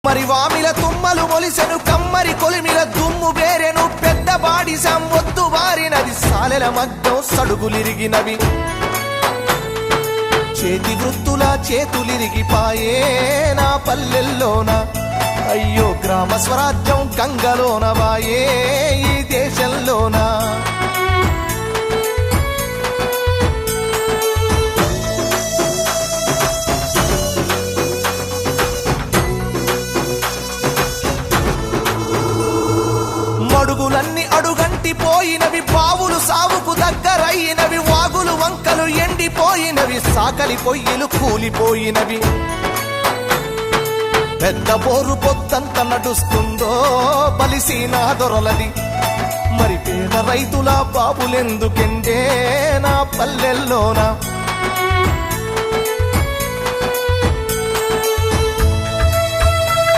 మరి వామిల తుమ్మలు మొలిసెను కమ్మరి కొలిమిల దుమ్ము బేరెను పెద్ద బాడి సంవొత్తు వారినది సాలెల మగ్గం సడుగులిరిగినవి చేతి వృత్తుల చేతులిరిగిపాయే నా పల్లెల్లోన అయ్యో గ్రామ స్వరాజ్యం గంగలోన వాయే ఈ దేశంలోన మడుగులన్నీ అడుగంటి పోయినవి బావులు సావుకు దగ్గరయినవి వాగులు వంకలు ఎండిపోయినవి సాకలి పొయ్యిలు కూలిపోయినవి పెద్ద బోరు పొద్దంత నడుస్తుందో బలిసీనా దొరలది మరి పేద రైతుల బాబులెందుకెండే నా పల్లెల్లోన